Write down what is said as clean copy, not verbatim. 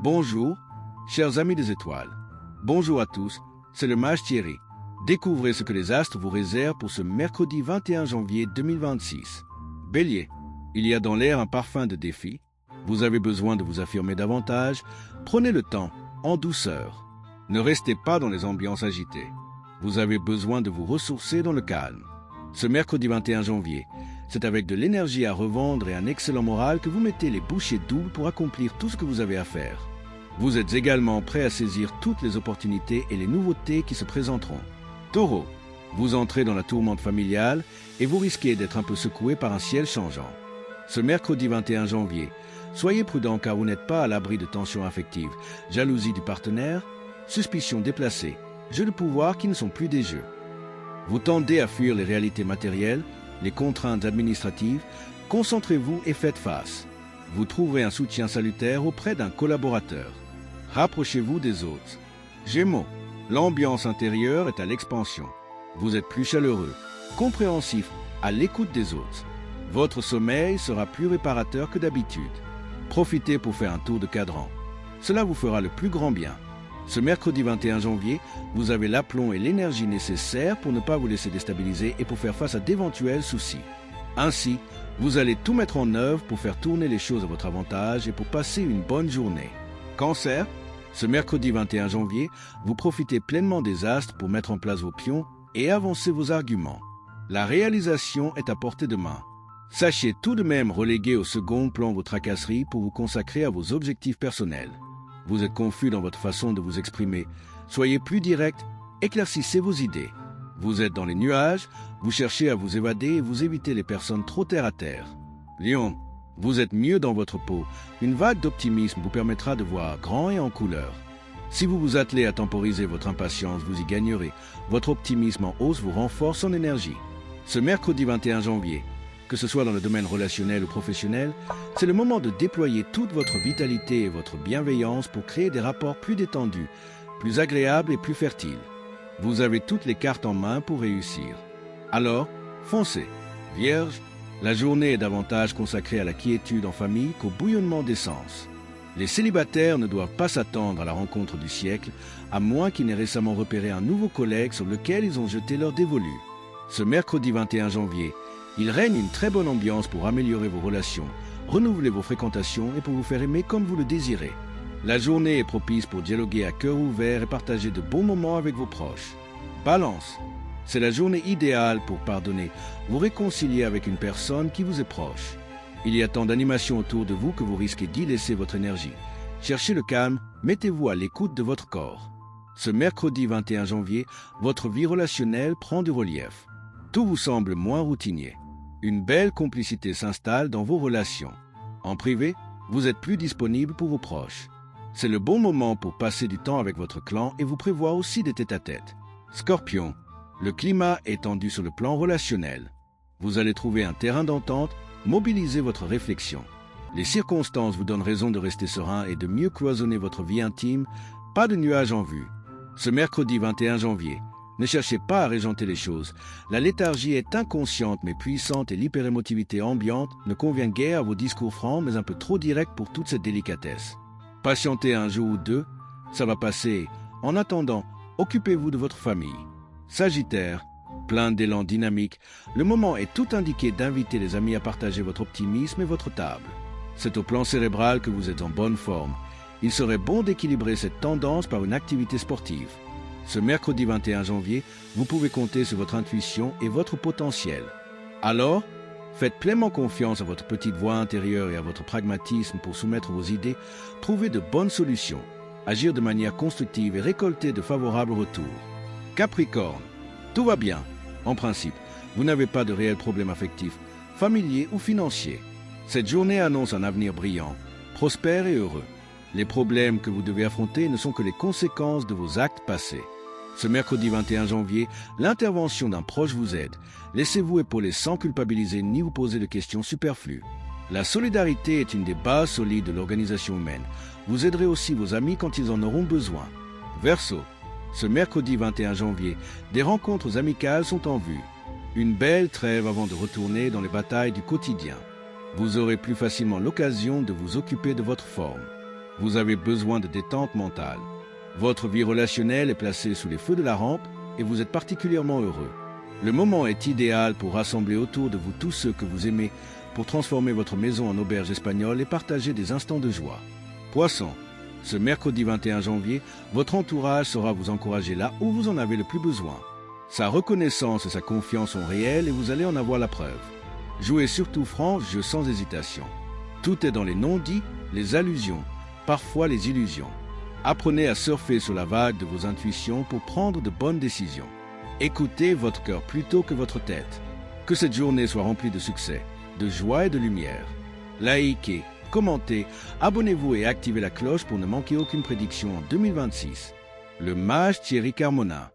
Bonjour, chers amis des étoiles. Bonjour à tous, c'est le mage Thierry. Découvrez ce que les astres vous réservent pour ce mercredi 21 janvier 2026. Bélier, il y a dans l'air un parfum de défi. Vous avez besoin de vous affirmer davantage. Prenez le temps, en douceur. Ne restez pas dans les ambiances agitées. Vous avez besoin de vous ressourcer dans le calme. Ce mercredi 21 janvier, c'est avec de l'énergie à revendre et un excellent moral que vous mettez les bouchées doubles pour accomplir tout ce que vous avez à faire. Vous êtes également prêt à saisir toutes les opportunités et les nouveautés qui se présenteront. Taureau, vous entrez dans la tourmente familiale et vous risquez d'être un peu secoué par un ciel changeant. Ce mercredi 21 janvier, soyez prudent car vous n'êtes pas à l'abri de tensions affectives, jalousie du partenaire, suspicions déplacées, jeux de pouvoir qui ne sont plus des jeux. Vous tendez à fuir les réalités matérielles, les contraintes administratives, concentrez-vous et faites face. Vous trouverez un soutien salutaire auprès d'un collaborateur. Rapprochez-vous des autres. Gémeaux, l'ambiance intérieure est à l'expansion. Vous êtes plus chaleureux, compréhensif, à l'écoute des autres. Votre sommeil sera plus réparateur que d'habitude. Profitez pour faire un tour de cadran. Cela vous fera le plus grand bien. Ce mercredi 21 janvier, vous avez l'aplomb et l'énergie nécessaires pour ne pas vous laisser déstabiliser et pour faire face à d'éventuels soucis. Ainsi, vous allez tout mettre en œuvre pour faire tourner les choses à votre avantage et pour passer une bonne journée. Cancer, ce mercredi 21 janvier, vous profitez pleinement des astres pour mettre en place vos pions et avancer vos arguments. La réalisation est à portée de main. Sachez tout de même reléguer au second plan vos tracasseries pour vous consacrer à vos objectifs personnels. Vous êtes confus dans votre façon de vous exprimer. Soyez plus direct, éclaircissez vos idées. Vous êtes dans les nuages, vous cherchez à vous évader et vous évitez les personnes trop terre à terre. Lion, vous êtes mieux dans votre peau. Une vague d'optimisme vous permettra de voir grand et en couleur. Si vous vous attelez à temporiser votre impatience, vous y gagnerez. Votre optimisme en hausse vous renforce en énergie. Ce mercredi 21 janvier, que ce soit dans le domaine relationnel ou professionnel, c'est le moment de déployer toute votre vitalité et votre bienveillance pour créer des rapports plus détendus, plus agréables et plus fertiles. Vous avez toutes les cartes en main pour réussir. Alors, foncez. Vierge, la journée est davantage consacrée à la quiétude en famille qu'au bouillonnement d'essence. Les célibataires ne doivent pas s'attendre à la rencontre du siècle, à moins qu'ils n'aient récemment repéré un nouveau collègue sur lequel ils ont jeté leur dévolu. Ce mercredi 21 janvier, il règne une très bonne ambiance pour améliorer vos relations, renouveler vos fréquentations et pour vous faire aimer comme vous le désirez. La journée est propice pour dialoguer à cœur ouvert et partager de bons moments avec vos proches. Balance, c'est la journée idéale pour pardonner, vous réconcilier avec une personne qui vous est proche. Il y a tant d'animations autour de vous que vous risquez d'y laisser votre énergie. Cherchez le calme, mettez-vous à l'écoute de votre corps. Ce mercredi 21 janvier, votre vie relationnelle prend du relief. Tout vous semble moins routinier. Une belle complicité s'installe dans vos relations. En privé, vous êtes plus disponible pour vos proches. C'est le bon moment pour passer du temps avec votre clan et vous prévoir aussi des tête-à-tête. Scorpion, le climat est tendu sur le plan relationnel. Vous allez trouver un terrain d'entente, mobilisez votre réflexion. Les circonstances vous donnent raison de rester serein et de mieux cloisonner votre vie intime, pas de nuages en vue. Ce mercredi 21 janvier, ne cherchez pas à régenter les choses. La léthargie est inconsciente mais puissante et l'hyperémotivité ambiante ne convient guère à vos discours francs mais un peu trop directs pour toute cette délicatesse. Patientez un jour ou deux, ça va passer. En attendant, occupez-vous de votre famille. Sagittaire, plein d'élan dynamique, le moment est tout indiqué d'inviter les amis à partager votre optimisme et votre table. C'est au plan cérébral que vous êtes en bonne forme. Il serait bon d'équilibrer cette tendance par une activité sportive. Ce mercredi 21 janvier, vous pouvez compter sur votre intuition et votre potentiel. Alors, faites pleinement confiance à votre petite voix intérieure et à votre pragmatisme pour soumettre vos idées, trouver de bonnes solutions, agir de manière constructive et récolter de favorables retours. Capricorne, tout va bien. En principe, vous n'avez pas de réels problèmes affectifs, familiers ou financiers. Cette journée annonce un avenir brillant, prospère et heureux. Les problèmes que vous devez affronter ne sont que les conséquences de vos actes passés. Ce mercredi 21 janvier, l'intervention d'un proche vous aide. Laissez-vous épauler sans culpabiliser ni vous poser de questions superflues. La solidarité est une des bases solides de l'organisation humaine. Vous aiderez aussi vos amis quand ils en auront besoin. Verseau, ce mercredi 21 janvier, des rencontres amicales sont en vue. Une belle trêve avant de retourner dans les batailles du quotidien. Vous aurez plus facilement l'occasion de vous occuper de votre forme. Vous avez besoin de détente mentale. Votre vie relationnelle est placée sous les feux de la rampe et vous êtes particulièrement heureux. Le moment est idéal pour rassembler autour de vous tous ceux que vous aimez pour transformer votre maison en auberge espagnole et partager des instants de joie. Poisson, ce mercredi 21 janvier, votre entourage saura vous encourager là où vous en avez le plus besoin. Sa reconnaissance et sa confiance sont réelles et vous allez en avoir la preuve. Jouez surtout franc, jeu sans hésitation. Tout est dans les non-dits, les allusions, parfois les illusions. Apprenez à surfer sur la vague de vos intuitions pour prendre de bonnes décisions. Écoutez votre cœur plutôt que votre tête. Que cette journée soit remplie de succès, de joie et de lumière. Likez, commentez, abonnez-vous et activez la cloche pour ne manquer aucune prédiction en 2026. Le mage Thierry Carmona.